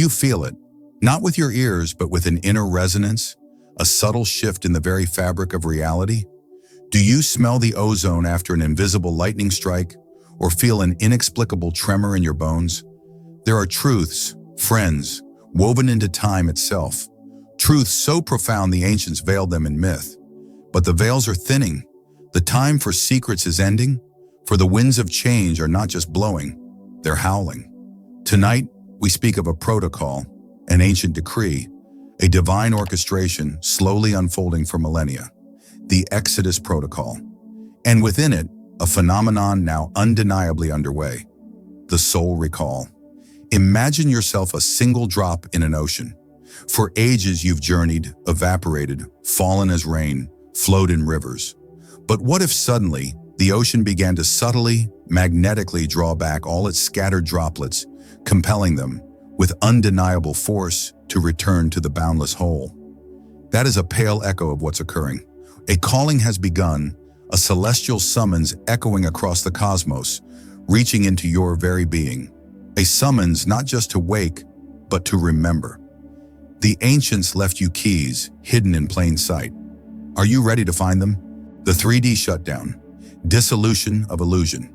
you feel it? Not with your ears, but with an inner resonance, a subtle shift in the very fabric of reality? Do you smell the ozone after an invisible lightning strike, or feel an inexplicable tremor in your bones? There are truths, friends, woven into time itself. Truths so profound the ancients veiled them in myth. But the veils are thinning. The time for secrets is ending, for the winds of change are not just blowing, they're howling. Tonight, we speak of a protocol, an ancient decree, a divine orchestration slowly unfolding for millennia, the Exodus Protocol. And within it, a phenomenon now undeniably underway, the soul recall. Imagine yourself a single drop in an ocean. For ages you've journeyed, evaporated, fallen as rain, flowed in rivers. But what if suddenly the ocean began to subtly, magnetically draw back all its scattered droplets, compelling them, with undeniable force, to return to the boundless whole? That is a pale echo of what's occurring. A calling has begun, a celestial summons echoing across the cosmos, reaching into your very being. A summons not just to wake, but to remember. The ancients left you keys, hidden in plain sight. Are you ready to find them? The 3D shutdown, dissolution of illusion.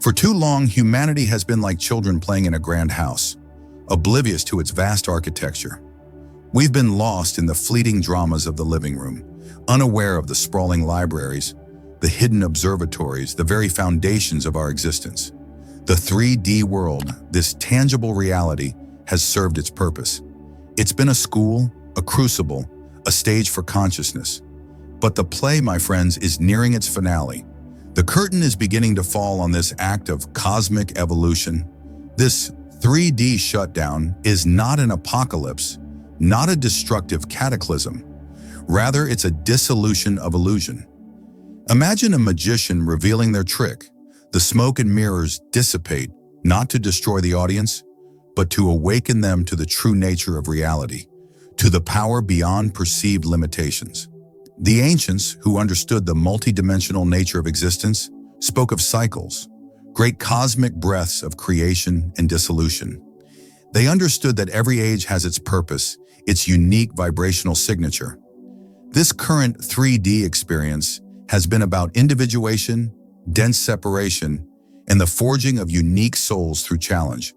For too long, humanity has been like children playing in a grand house, oblivious to its vast architecture. We've been lost in the fleeting dramas of the living room, unaware of the sprawling libraries, the hidden observatories, the very foundations of our existence. The 3D world, this tangible reality, has served its purpose. It's been a school, a crucible, a stage for consciousness. But the play, my friends, is nearing its finale. The curtain is beginning to fall on this act of cosmic evolution. This 3D shutdown is not an apocalypse, not a destructive cataclysm. Rather, it's a dissolution of illusion. Imagine a magician revealing their trick. The smoke and mirrors dissipate, not to destroy the audience, but to awaken them to the true nature of reality, to the power beyond perceived limitations. The ancients, who understood the multidimensional nature of existence, spoke of cycles, great cosmic breaths of creation and dissolution. They understood that every age has its purpose, its unique vibrational signature. This current 3D experience has been about individuation, dense separation, and the forging of unique souls through challenge.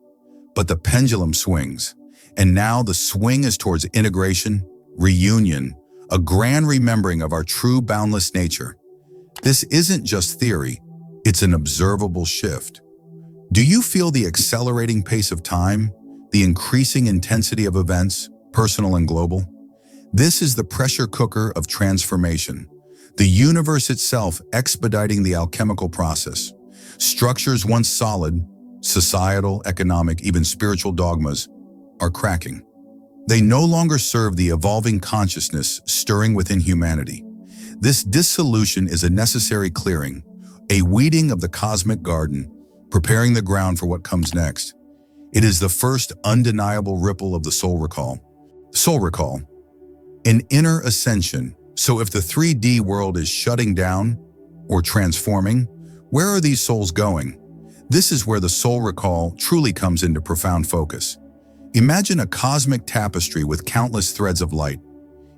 But the pendulum swings, and now the swing is towards integration, reunion, a grand remembering of our true boundless nature. This isn't just theory, it's an observable shift. Do you feel the accelerating pace of time, the increasing intensity of events, personal and global? This is the pressure cooker of transformation, the universe itself expediting the alchemical process. Structures once solid, societal, economic, even spiritual dogmas, are cracking. They no longer serve the evolving consciousness stirring within humanity. This dissolution is a necessary clearing, a weeding of the cosmic garden, preparing the ground for what comes next. It is the first undeniable ripple of the soul recall. Soul recall, an inner ascension. So if the 3D world is shutting down or transforming, where are these souls going? This is where the soul recall truly comes into profound focus. Imagine a cosmic tapestry with countless threads of light.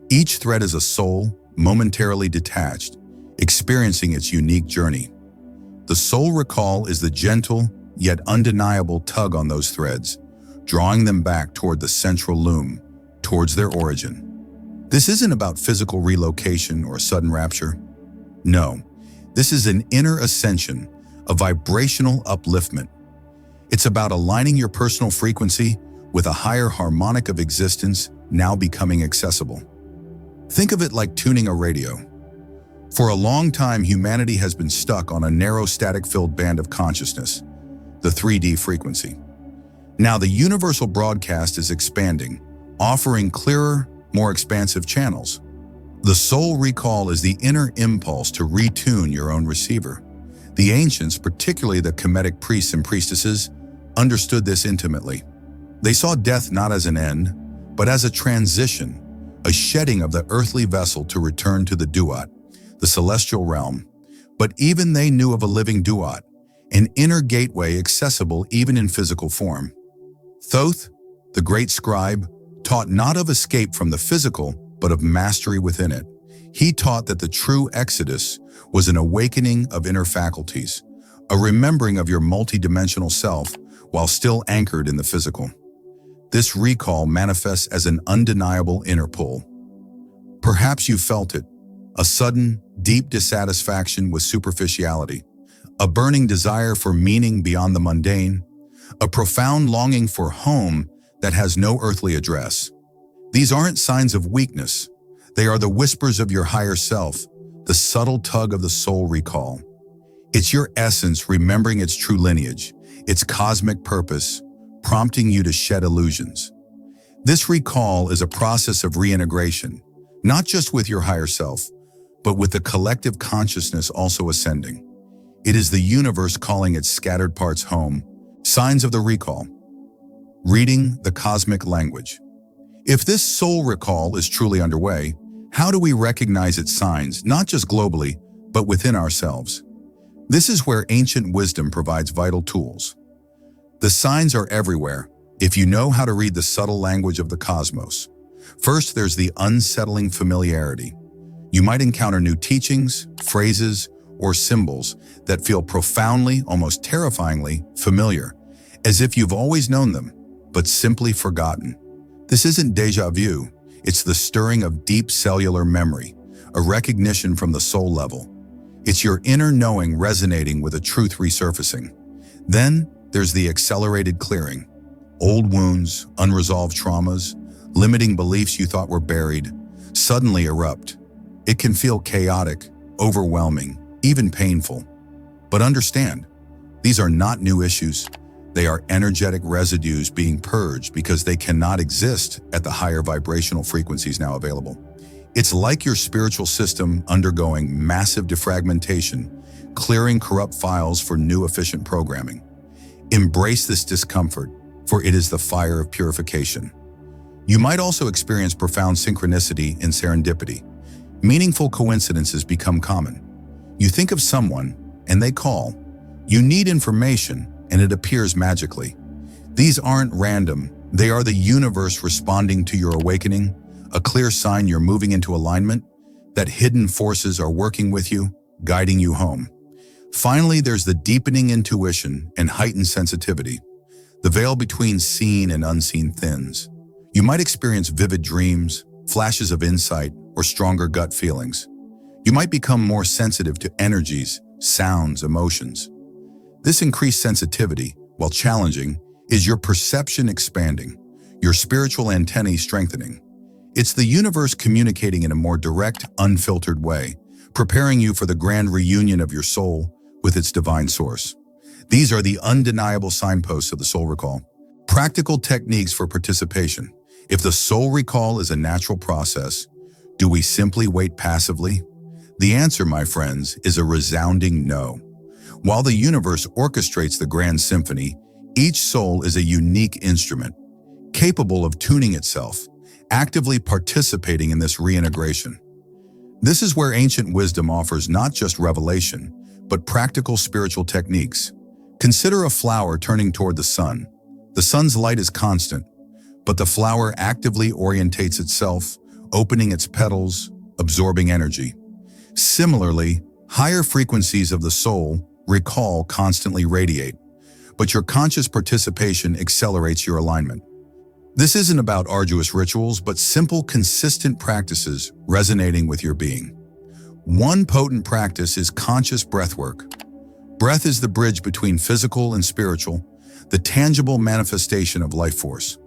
Each thread is a soul, momentarily detached, experiencing its unique journey. The soul recall is the gentle, yet undeniable tug on those threads, drawing them back toward the central loom, towards their origin. This isn't about physical relocation or sudden rapture. No, this is an inner ascension, a vibrational upliftment. It's about aligning your personal frequency with a higher harmonic of existence now becoming accessible. Think of it like tuning a radio. For a long time, humanity has been stuck on a narrow static-filled band of consciousness, the 3D frequency. Now the universal broadcast is expanding, offering clearer, more expansive channels. The soul recall is the inner impulse to retune your own receiver. The ancients, particularly the hermetic priests and priestesses, understood this intimately. They saw death not as an end, but as a transition, a shedding of the earthly vessel to return to the duat, the celestial realm. But even they knew of a living duat, an inner gateway accessible even in physical form. Thoth, the great scribe, taught not of escape from the physical, but of mastery within it. He taught that the true exodus was an awakening of inner faculties, a remembering of your multidimensional self while still anchored in the physical. This recall manifests as an undeniable inner pull. Perhaps you felt it, a sudden, deep dissatisfaction with superficiality, a burning desire for meaning beyond the mundane, a profound longing for home that has no earthly address. These aren't signs of weakness. They are the whispers of your higher self, the subtle tug of the soul recall. It's your essence remembering its true lineage, its cosmic purpose, prompting you to shed illusions. This recall is a process of reintegration, not just with your higher self, but with the collective consciousness also ascending. It is the universe calling its scattered parts home. Signs of the recall. Reading the cosmic language. If this soul recall is truly underway, how do we recognize its signs, not just globally, but within ourselves? This is where ancient wisdom provides vital tools. The signs are everywhere, if you know how to read the subtle language of the cosmos. First, there's the unsettling familiarity. You might encounter new teachings, phrases, or symbols that feel profoundly, almost terrifyingly, familiar, as if you've always known them, but simply forgotten. This isn't déjà vu, it's the stirring of deep cellular memory, a recognition from the soul level. It's your inner knowing resonating with a truth resurfacing. Then there's the accelerated clearing. Old wounds, unresolved traumas, limiting beliefs you thought were buried, suddenly erupt. It can feel chaotic, overwhelming, even painful. But understand, these are not new issues. They are energetic residues being purged because they cannot exist at the higher vibrational frequencies now available. It's like your spiritual system undergoing massive defragmentation, clearing corrupt files for new efficient programming. Embrace this discomfort, for it is the fire of purification. You might also experience profound synchronicity and serendipity. Meaningful coincidences become common. You think of someone, and they call. You need information, and it appears magically. These aren't random. They are the universe responding to your awakening, a clear sign you're moving into alignment, that hidden forces are working with you, guiding you home. Finally, there's the deepening intuition and heightened sensitivity. The veil between seen and unseen thins. You might experience vivid dreams, flashes of insight, or stronger gut feelings. You might become more sensitive to energies, sounds, emotions. This increased sensitivity, while challenging, is your perception expanding, your spiritual antennae strengthening. It's the universe communicating in a more direct, unfiltered way, preparing you for the grand reunion of your soul with its divine source. These are the undeniable signposts of the soul recall. Practical techniques for participation. If the soul recall is a natural process, do we simply wait passively? The answer, my friends, is a resounding no. While the universe orchestrates the grand symphony, each soul is a unique instrument, capable of tuning itself, actively participating in this reintegration. This is where ancient wisdom offers not just revelation, but practical spiritual techniques. Consider a flower turning toward the sun. The sun's light is constant, but the flower actively orientates itself, opening its petals, absorbing energy. Similarly, higher frequencies of the soul recall constantly radiate, but your conscious participation accelerates your alignment. This isn't about arduous rituals, but simple, consistent practices resonating with your being. One potent practice is conscious breathwork. Breath is the bridge between physical and spiritual, the tangible manifestation of life force.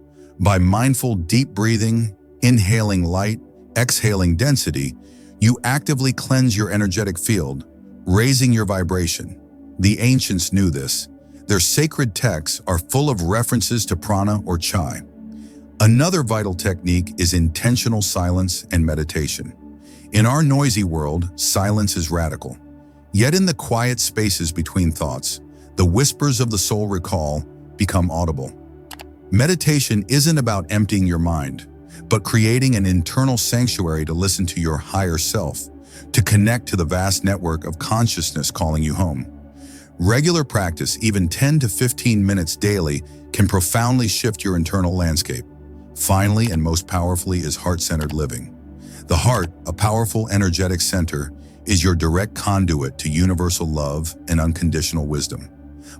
By mindful, deep breathing, inhaling light, exhaling density, you actively cleanse your energetic field, raising your vibration. The ancients knew this. Their sacred texts are full of references to prana or chai. Another vital technique is intentional silence and meditation. In our noisy world, silence is radical. Yet in the quiet spaces between thoughts, the whispers of the soul recall become audible. Meditation isn't about emptying your mind, but creating an internal sanctuary to listen to your higher self, to connect to the vast network of consciousness calling you home. Regular practice, even 10 to 15 minutes daily, can profoundly shift your internal landscape. Finally, and most powerfully, is heart-centered living. The heart, a powerful energetic center, is your direct conduit to universal love and unconditional wisdom.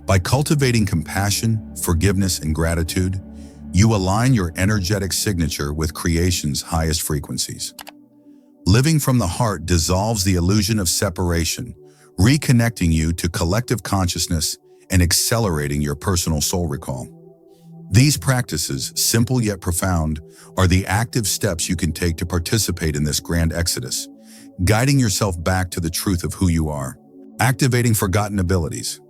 By cultivating compassion, forgiveness, and gratitude, you align your energetic signature with creation's highest frequencies. Living from the heart dissolves the illusion of separation, reconnecting you to collective consciousness and accelerating your personal soul recall. These practices, simple yet profound, are the active steps you can take to participate in this grand exodus, guiding yourself back to the truth of who you are. Activating forgotten abilities.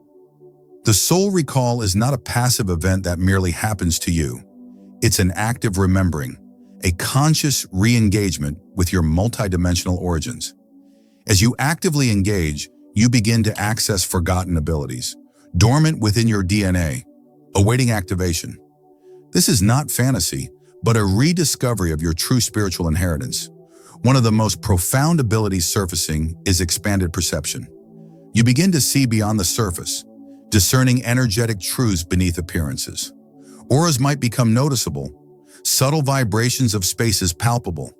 The soul recall is not a passive event that merely happens to you. It's an active remembering, a conscious re-engagement with your multidimensional origins. As you actively engage, you begin to access forgotten abilities, dormant within your DNA, awaiting activation. This is not fantasy, but a rediscovery of your true spiritual inheritance. One of the most profound abilities surfacing is expanded perception. You begin to see beyond the surface, discerning energetic truths beneath appearances. Auras might become noticeable, subtle vibrations of spaces palpable.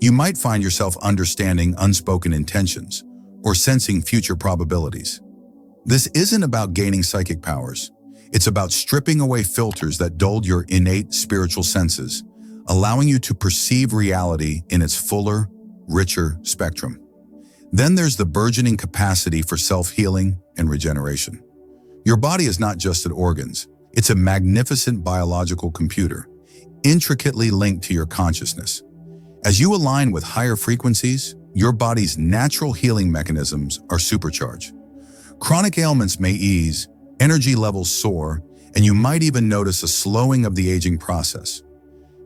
You might find yourself understanding unspoken intentions or sensing future probabilities. This isn't about gaining psychic powers. It's about stripping away filters that dulled your innate spiritual senses, allowing you to perceive reality in its fuller, richer spectrum. Then there's the burgeoning capacity for self-healing and regeneration. Your body is not just organs. It's a magnificent biological computer, intricately linked to your consciousness. As you align with higher frequencies, your body's natural healing mechanisms are supercharged. Chronic ailments may ease, energy levels soar, and you might even notice a slowing of the aging process.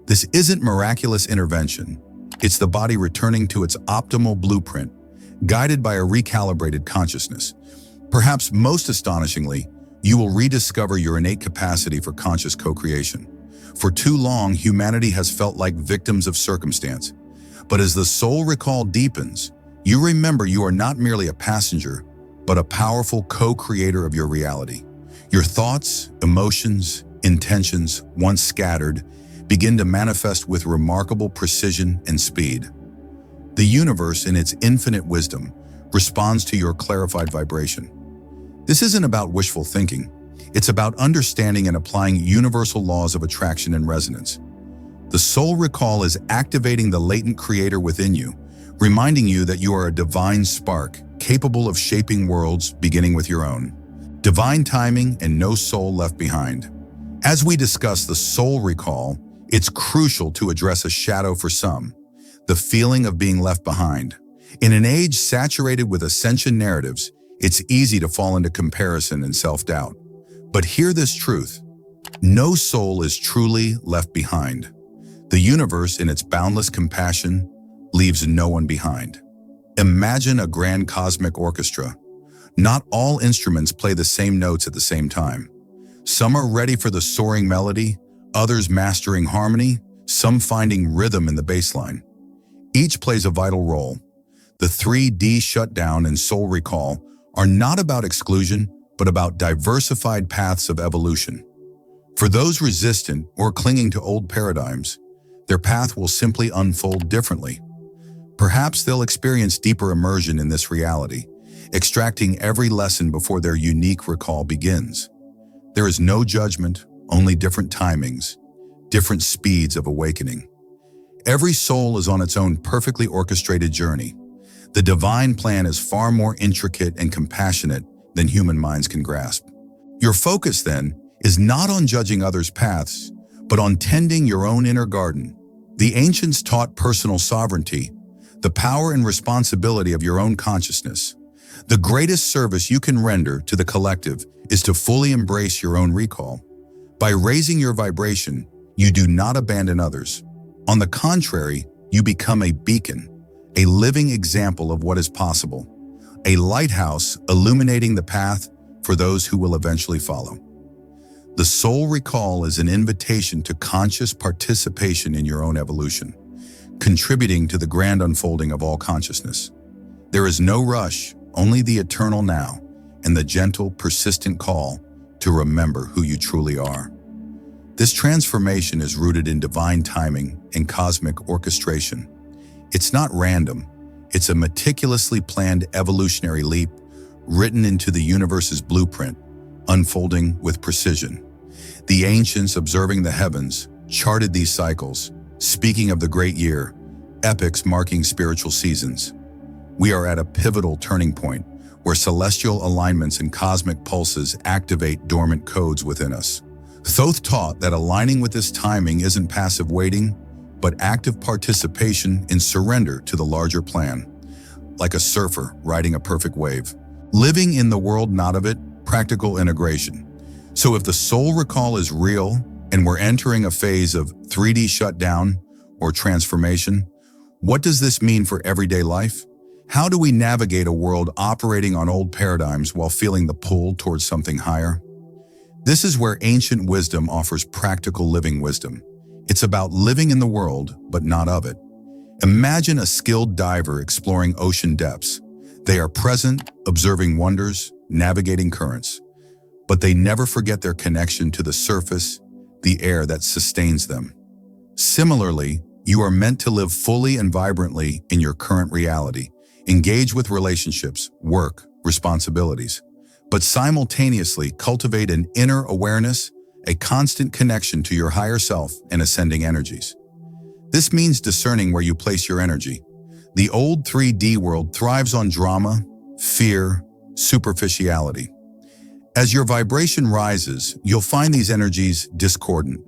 This isn't miraculous intervention. It's the body returning to its optimal blueprint, guided by a recalibrated consciousness. Perhaps most astonishingly, you will rediscover your innate capacity for conscious co-creation. For too long, humanity has felt like victims of circumstance. But as the soul recall deepens, you remember you are not merely a passenger, but a powerful co-creator of your reality. Your thoughts, emotions, intentions, once scattered, begin to manifest with remarkable precision and speed. The universe, in its infinite wisdom, responds to your clarified vibration. This isn't about wishful thinking. It's about understanding and applying universal laws of attraction and resonance. The soul recall is activating the latent creator within you, reminding you that you are a divine spark, capable of shaping worlds beginning with your own. Divine timing and no soul left behind. As we discuss the soul recall, it's crucial to address a shadow for some, the feeling of being left behind. In an age saturated with ascension narratives, it's easy to fall into comparison and self-doubt. But hear this truth: no soul is truly left behind. The universe, in its boundless compassion, leaves no one behind. Imagine a grand cosmic orchestra. Not all instruments play the same notes at the same time. Some are ready for the soaring melody, others mastering harmony, some finding rhythm in the bass line. Each plays a vital role. The 3D shutdown and soul recall are not about exclusion, but about diversified paths of evolution. For those resistant or clinging to old paradigms, their path will simply unfold differently. Perhaps they'll experience deeper immersion in this reality, extracting every lesson before their unique recall begins. There is no judgment, only different timings, different speeds of awakening. Every soul is on its own perfectly orchestrated journey. The divine plan is far more intricate and compassionate than human minds can grasp. Your focus, then, is not on judging others' paths, but on tending your own inner garden. The ancients taught personal sovereignty, the power and responsibility of your own consciousness. The greatest service you can render to the collective is to fully embrace your own recall. By raising your vibration, you do not abandon others. On the contrary, you become a beacon, a living example of what is possible, a lighthouse illuminating the path for those who will eventually follow. The soul recall is an invitation to conscious participation in your own evolution, contributing to the grand unfolding of all consciousness. There is no rush, only the eternal now, and the gentle, persistent call to remember who you truly are. This transformation is rooted in divine timing and cosmic orchestration. It's not random. It's a meticulously planned evolutionary leap written into the universe's blueprint, unfolding with precision. The ancients, observing the heavens, charted these cycles, speaking of the great year, epochs marking spiritual seasons. We are at a pivotal turning point where celestial alignments and cosmic pulses activate dormant codes within us. Thoth taught that aligning with this timing isn't passive waiting, but active participation in surrender to the larger plan, like a surfer riding a perfect wave. Living in the world, not of it, practical integration. So if the soul recall is real and we're entering a phase of 3D shutdown or transformation, what does this mean for everyday life? How do we navigate a world operating on old paradigms while feeling the pull towards something higher? This is where ancient wisdom offers practical living wisdom. It's about living in the world, but not of it. Imagine a skilled diver exploring ocean depths. They are present, observing wonders, navigating currents, but they never forget their connection to the surface, the air that sustains them. Similarly, you are meant to live fully and vibrantly in your current reality, engage with relationships, work, responsibilities, but simultaneously cultivate an inner awareness, a constant connection to your higher self and ascending energies. This means discerning where you place your energy. The old 3D world thrives on drama, fear, superficiality. As your vibration rises, you'll find these energies discordant.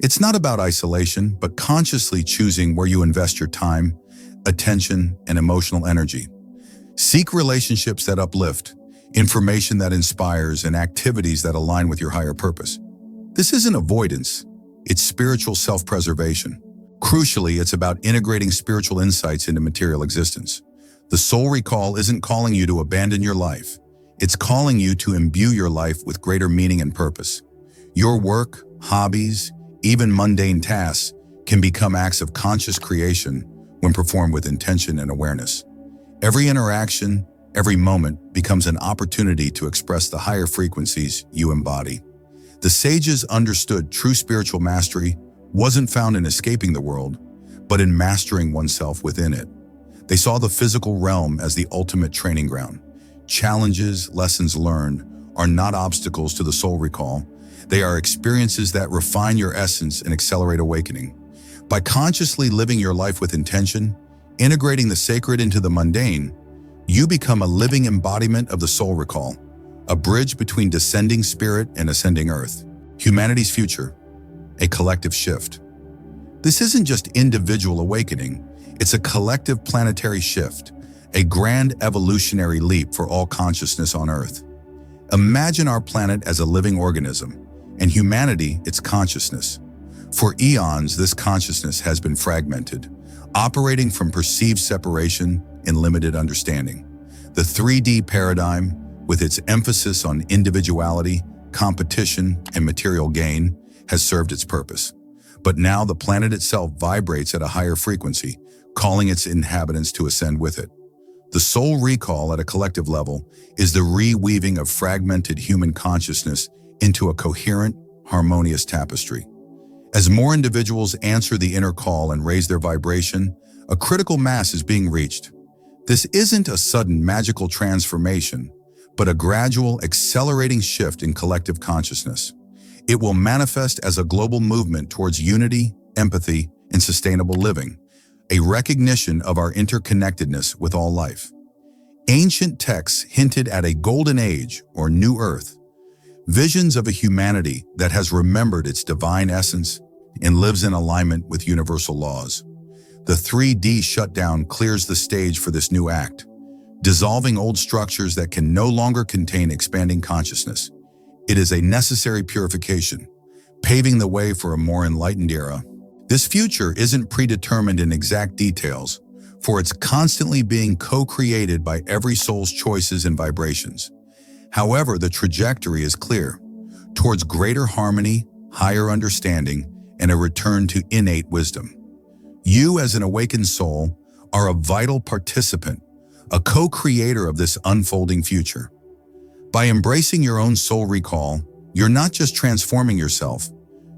It's not about isolation, but consciously choosing where you invest your time, attention, and emotional energy. Seek relationships that uplift, information that inspires, and activities that align with your higher purpose. This isn't avoidance, it's spiritual self-preservation. Crucially, it's about integrating spiritual insights into material existence. The soul recall isn't calling you to abandon your life. It's calling you to imbue your life with greater meaning and purpose. Your work, hobbies, even mundane tasks can become acts of conscious creation when performed with intention and awareness. Every interaction, every moment becomes an opportunity to express the higher frequencies you embody. The sages understood true spiritual mastery wasn't found in escaping the world, but in mastering oneself within it. They saw the physical realm as the ultimate training ground. Challenges, lessons learned, are not obstacles to the soul recall. They are experiences that refine your essence and accelerate awakening. By consciously living your life with intention, integrating the sacred into the mundane, you become a living embodiment of the soul recall, a bridge between descending spirit and ascending earth. Humanity's future, a collective shift. This isn't just individual awakening, it's a collective planetary shift, a grand evolutionary leap for all consciousness on Earth. Imagine our planet as a living organism, and humanity its consciousness. For eons, this consciousness has been fragmented, operating from perceived separation and limited understanding. The 3D paradigm, with its emphasis on individuality, competition, and material gain, has served its purpose. But now the planet itself vibrates at a higher frequency, calling its inhabitants to ascend with it. The soul recall at a collective level is the reweaving of fragmented human consciousness into a coherent, harmonious tapestry. As more individuals answer the inner call and raise their vibration, a critical mass is being reached. This isn't a sudden magical transformation, but a gradual, accelerating shift in collective consciousness. It will manifest as a global movement towards unity, empathy, and sustainable living, a recognition of our interconnectedness with all life. Ancient texts hinted at a golden age or new earth, visions of a humanity that has remembered its divine essence and lives in alignment with universal laws. The 3D shutdown clears the stage for this new act, dissolving old structures that can no longer contain expanding consciousness. It is a necessary purification, paving the way for a more enlightened era. This future isn't predetermined in exact details, for it's constantly being co-created by every soul's choices and vibrations. However, the trajectory is clear, towards greater harmony, higher understanding, and a return to innate wisdom. You, as an awakened soul, are a vital participant, a co-creator of this unfolding future. By embracing your own soul recall, you're not just transforming yourself,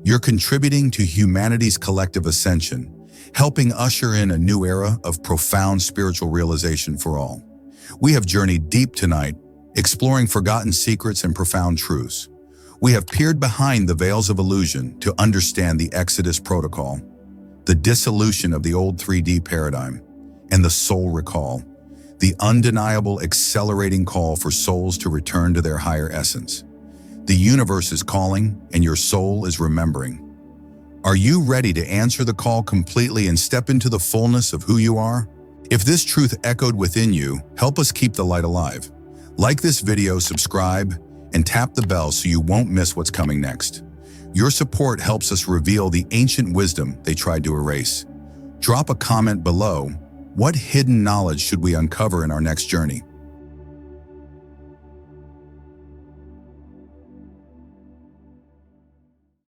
you're contributing to humanity's collective ascension, helping usher in a new era of profound spiritual realization for all. We have journeyed deep tonight, exploring forgotten secrets and profound truths. We have peered behind the veils of illusion to understand the Exodus protocol, the dissolution of the old 3D paradigm, and the soul recall, the undeniable accelerating call for souls to return to their higher essence. The universe is calling, and your soul is remembering. Are you ready to answer the call completely and step into the fullness of who you are? If this truth echoed within you, help us keep the light alive. Like this video, subscribe, and tap the bell so you won't miss what's coming next. Your support helps us reveal the ancient wisdom they tried to erase. Drop a comment below. What hidden knowledge should we uncover in our next journey?